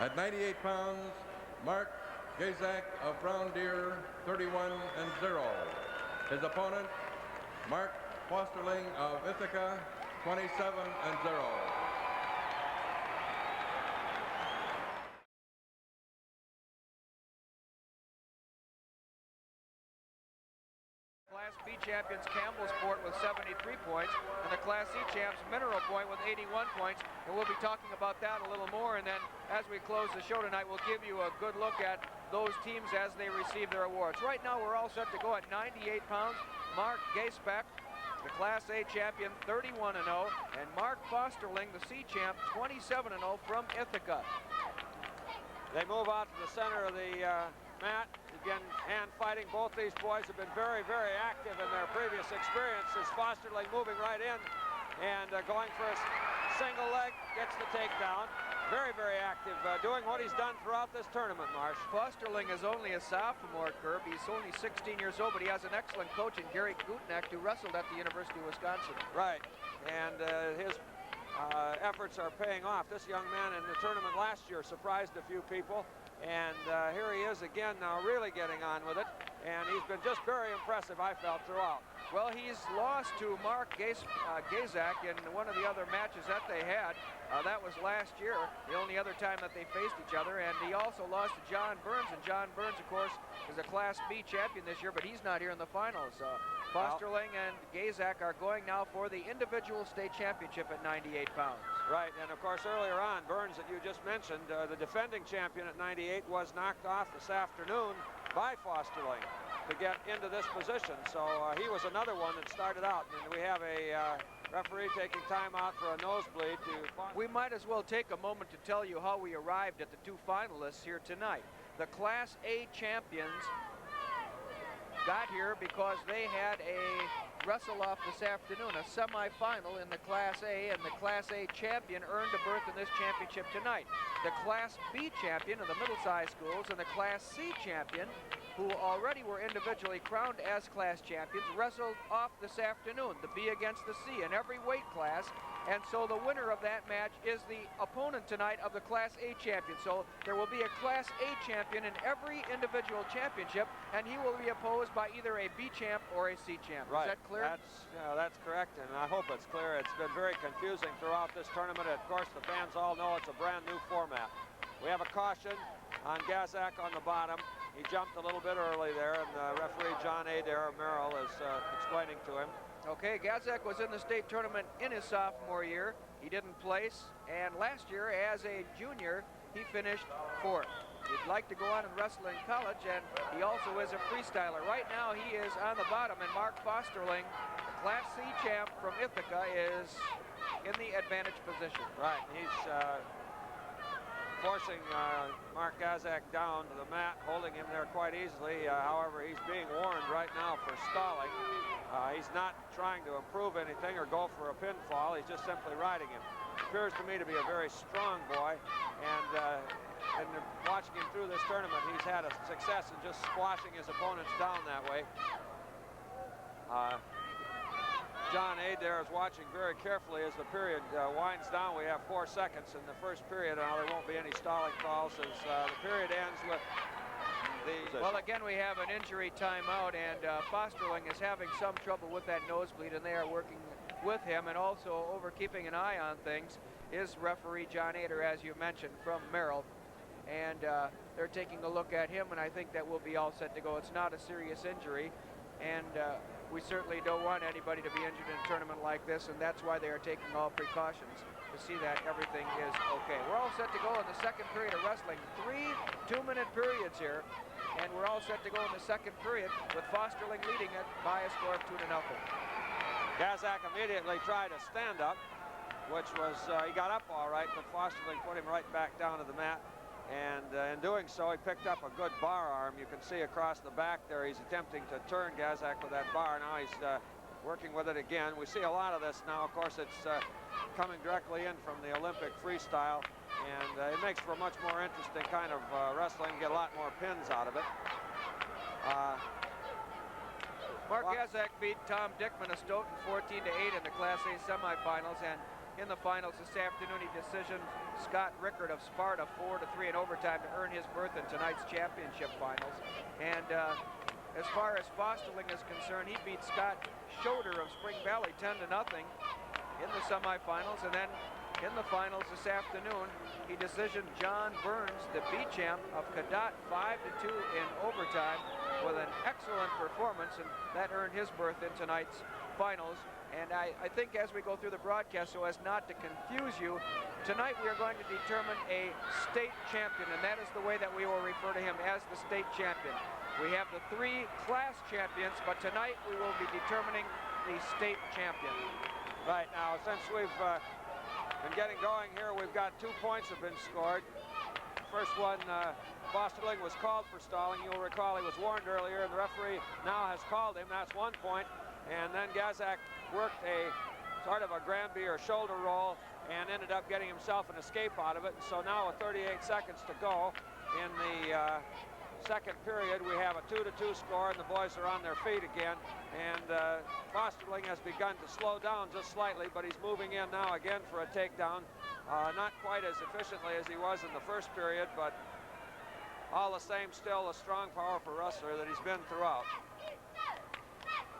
At 98 pounds, Mark Gaszak of Brown Deer, 31-0. His opponent, Mark Fosterling of Ithaca, 27-0. Class B champions Campbellsport with 73 points, and the Class C champs Mineral Point with 81 points. And we'll be talking about that a little more. And then as we close the show tonight, we'll give you a good look at those teams as they receive their awards. Right now, we're all set to go at 98 pounds. Mark Gaszak, the Class A champion, 31-0, and Mark Fosterling, the C champ, 27-0 from Ithaca. They move out to the center of the mat. Again, hand fighting. Both these boys have been very, very active in their previous experiences. Fosterling moving right in and going for a single leg, gets the takedown. Very, very active, doing what he's done throughout this tournament, Marsh. Fosterling is only a sophomore, Kirb. He's only 16 years old, but he has an excellent coach in Gary Gutnecht, who wrestled at the University of Wisconsin. Right, and his efforts are paying off. This young man in the tournament last year surprised a few people. And here he is again now, really getting on with it. And he's been just very impressive, I felt, throughout. Well, he's lost to Mark Gaszak in one of the other matches that they had. That was last year, the only other time that they faced each other. And he also lost to John Burns. And John Burns, of course, is a Class B champion this year, but he's not here in the finals. Fosterling and Gaszak are going now for the individual state championship at 98 pounds. Right, and of course earlier on, Burns, that you just mentioned, the defending champion at 98, was knocked off this afternoon by Fosterling to get into this position. So he was another one that started out, and we have a referee taking time out for a nosebleed. We might as well take a moment to tell you how we arrived at the two finalists here tonight. The Class A champions got here because they had a wrestle-off this afternoon, a semi-final in the Class A, and the Class A champion earned a berth in this championship tonight. The Class B champion in the middle-sized schools and the Class C champion, who already were individually crowned as class champions, wrestled off this afternoon, the B against the C in every weight class. And so the winner of that match is the opponent tonight of the Class A champion. So there will be a Class A champion in every individual championship, and he will be opposed by either a B champ or a C champ. Right. Is that clear? That's correct, and I hope it's clear. It's been very confusing throughout this tournament. Of course, the fans all know it's a brand new format. We have a caution on Gaszak on the bottom. He jumped a little bit early there, and the referee, John Adair of Merrill, is explaining to him. Okay, Gaszak was in the state tournament in his sophomore year. He didn't place, and last year, as a junior, he finished 4th. He'd like to go on and wrestle in college, and he also is a freestyler. Right now, he is on the bottom, and Mark Fosterling, the Class C champ from Ithaca, is in the advantage position. Right, he's forcing Mark Gaszak down to the mat, holding him there quite easily. However, he's being warned right now for stalling. He's not trying to improve anything or go for a pinfall. He's just simply riding him. Appears to me to be a very strong boy, and watching him through this tournament, he's had a success in just squashing his opponents down that way. John Adair is watching very carefully as the period winds down. We have 4 seconds in the first period. Now there won't be any stalling calls as the period ends with the... Well, again, we have an injury timeout, and Fosterling is having some trouble with that nosebleed, and they are working with him, and also over keeping an eye on things is referee John Adair, as you mentioned, from Merrill. And they're taking a look at him, and I think that we'll be all set to go. It's not a serious injury, and we certainly don't want anybody to be injured in a tournament like this, and that's why they are taking all precautions to see that everything is okay. We're all set to go in the second period of wrestling. 3 2-minute periods here, and we're all set to go in the second period with Fosterling leading it by a score of 2-0. Gaszak immediately tried to stand up, which was, he got up all right, but Fosterling put him right back down to the mat. And in doing so, he picked up a good bar arm. You can see across the back there, he's attempting to turn Gaszak with that bar. Now he's working with it again. We see a lot of this now. Of course, it's coming directly in from the Olympic freestyle, and it makes for a much more interesting kind of wrestling. You get a lot more pins out of it. Mark Gaszak beat Tom Dickman of Stoughton 14-8 in the Class A semifinals, and in the finals this afternoon he decisioned Scott Rickard of Sparta 4-3 in overtime to earn his berth in tonight's championship finals. And as far as Fosterling is concerned, he beat Scott Schroeder of Spring Valley 10-0 in the semifinals, and then in the finals this afternoon he decisioned John Burns, the B champ of Cadott, 5-2 in overtime with an excellent performance, and that earned his berth in tonight's finals. And I think as we go through the broadcast, so as not to confuse you, tonight we are going to determine a state champion, and that is the way that we will refer to him, as the state champion. We have the 3 class champions, but tonight we will be determining the state champion. Right now, since we've been getting going here, we've got 2 points have been scored. First one, Fosterling was called for stalling. You'll recall he was warned earlier, and the referee now has called him. That's 1 point. And then Gaszak worked a sort of a Granby or shoulder roll and ended up getting himself an escape out of it. So now with 38 seconds to go in the second period, we have a 2-2 score, and the boys are on their feet again. And Fosterling has begun to slow down just slightly, but he's moving in now again for a takedown. Not quite as efficiently as he was in the first period, but all the same, still a strong, powerful wrestler that he's been throughout.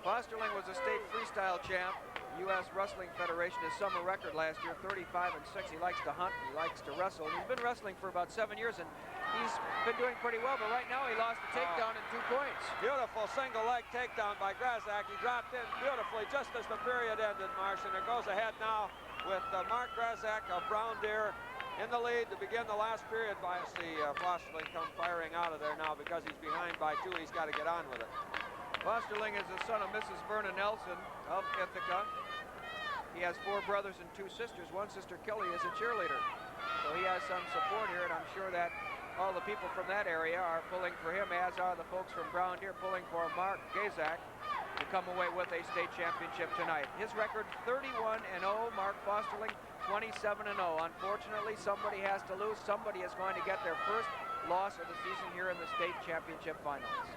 Fosterling was a state freestyle champ. U.S. Wrestling Federation, his summer record last year, 35-6. He likes to hunt, he likes to wrestle. And he's been wrestling for about 7 years, and he's been doing pretty well, but right now he lost the takedown in 2 points. Beautiful single leg takedown by Gaszak. He dropped in beautifully just as the period ended, Marsh, and it goes ahead now with Mark Gaszak of Brown Deer in the lead to begin the last period. By see Fosterling come firing out of there now because he's behind by 2. He's got to get on with it. Fosterling is the son of Mrs. Verna Nelson of Ithaca. He has 4 brothers and 2 sisters. One sister, Kelly, is a cheerleader. So he has some support here, and I'm sure that all the people from that area are pulling for him, as are the folks from Brown Deer pulling for Mark Gaszak to come away with a state championship tonight. His record 31-0, Mark Fosterling 27-0. Unfortunately, somebody has to lose. Somebody is going to get their first loss of the season here in the state championship finals.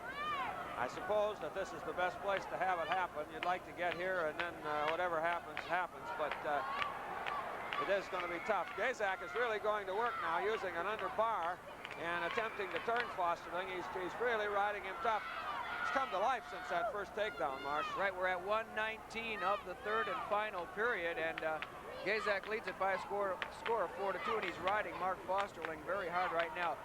I suppose that this is the best place to have it happen. You'd like to get here, and then whatever happens, happens. But it is going to be tough. Gaszak is really going to work now using an under bar and attempting to turn Fosterling. He's really riding him tough. It's come to life since that first takedown, Marsh. Right, we're at 1:19 of the third and final period, and Gaszak leads it by a score of 4-2, and he's riding Mark Fosterling very hard right now.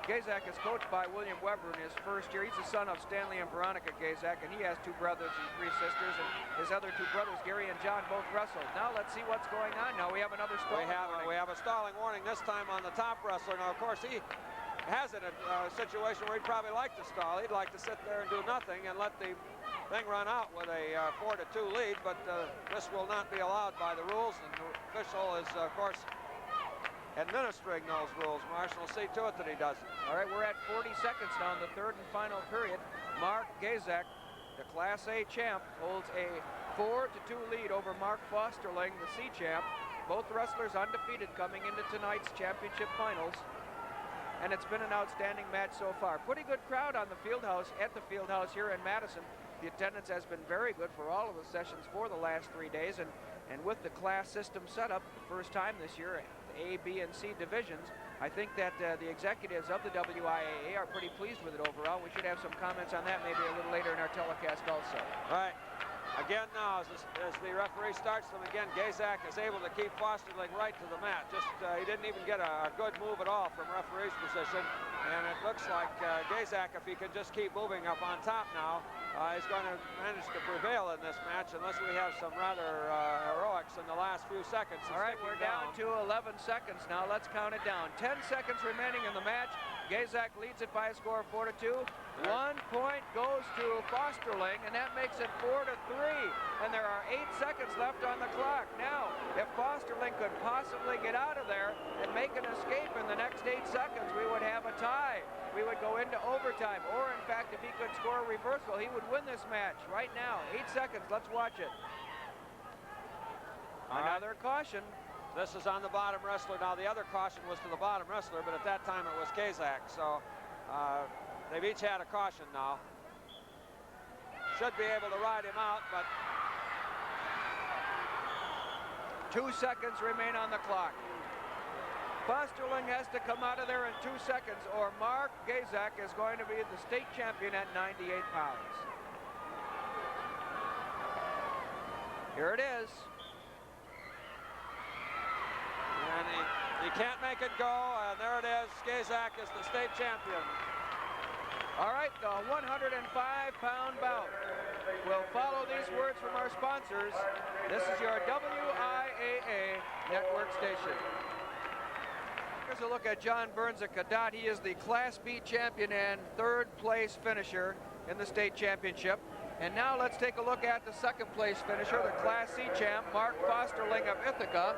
Gaszak is coached by William Weber in his first year. He's the son of Stanley and Veronica Gaszak, and he has 2 brothers and 3 sisters, and his other 2 brothers, Gary and John, both wrestle. Now let's see what's going on. Now we have another stalling warning. We have a stalling warning this time on the top wrestler. Now, of course, he has it in a situation where he'd probably like to stall. He'd like to sit there and do nothing and let the thing run out with a 4-2 lead, but this will not be allowed by the rules, and the official is, of course, administering those rules. Marshall will see to it that he does it. All right, we're at 40 seconds now in the third and final period. Mark Gaszak, the Class A champ, holds a 4-2 lead over Mark Fosterling, the C champ. Both wrestlers undefeated coming into tonight's championship finals. And it's been an outstanding match so far. Pretty good crowd on the field house, at the field house here in Madison. The attendance has been very good for all of the sessions for the last 3 days, and with the class system set up the first time this year, the A, B, and C divisions, I think that the executives of the WIAA are pretty pleased with it overall. We should have some comments on that maybe a little later in our telecast also. All right. Again now, as the referee starts them again, Gaszak is able to keep Fosterling right to the mat. He didn't even get a good move at all from referee's position. And it looks like Gaszak, if he can just keep moving up on top now, is going to manage to prevail in this match unless we have some rather heroics in the last few seconds. All right, we're down to 11 seconds now. Let's count it down. 10 seconds remaining in the match. Gaszak leads it by a score of 4-2. 1 point goes to Fosterling, and that makes it 4-3. And there are 8 seconds left on the clock. Now, if Fosterling could possibly get out of there and make an escape in the next 8 seconds, we would have a tie. We would go into overtime. Or, in fact, if he could score a reversal, he would win this match right now. 8 seconds. Let's watch it. Another caution. This is on the bottom wrestler. Now, the other caution was to the bottom wrestler, but at that time it was Gaszak. So they've each had a caution now. should be able to ride him out, but 2 seconds remain on the clock. Fosterling has to come out of there in 2 seconds, or Mark Gaszak is going to be the state champion at 98 pounds. Here it is. And he can't make it go, and there it is. Gaszak is the state champion. All right, the 105-pound bout. We'll follow these words from our sponsors. This is your WIAA network station. Here's a look at John Burns at Cadott. He is the Class B champion and third place finisher in the state championship. And now let's take a look at the second place finisher, the Class C champ, Mark Fosterling of Ithaca,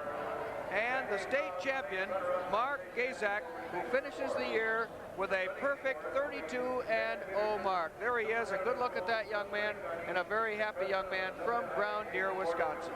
and the state champion, Mark Gaszak, who finishes the year with a perfect 32-0 mark. There he is, a good look at that young man, and a very happy young man from Brown Deer, Wisconsin.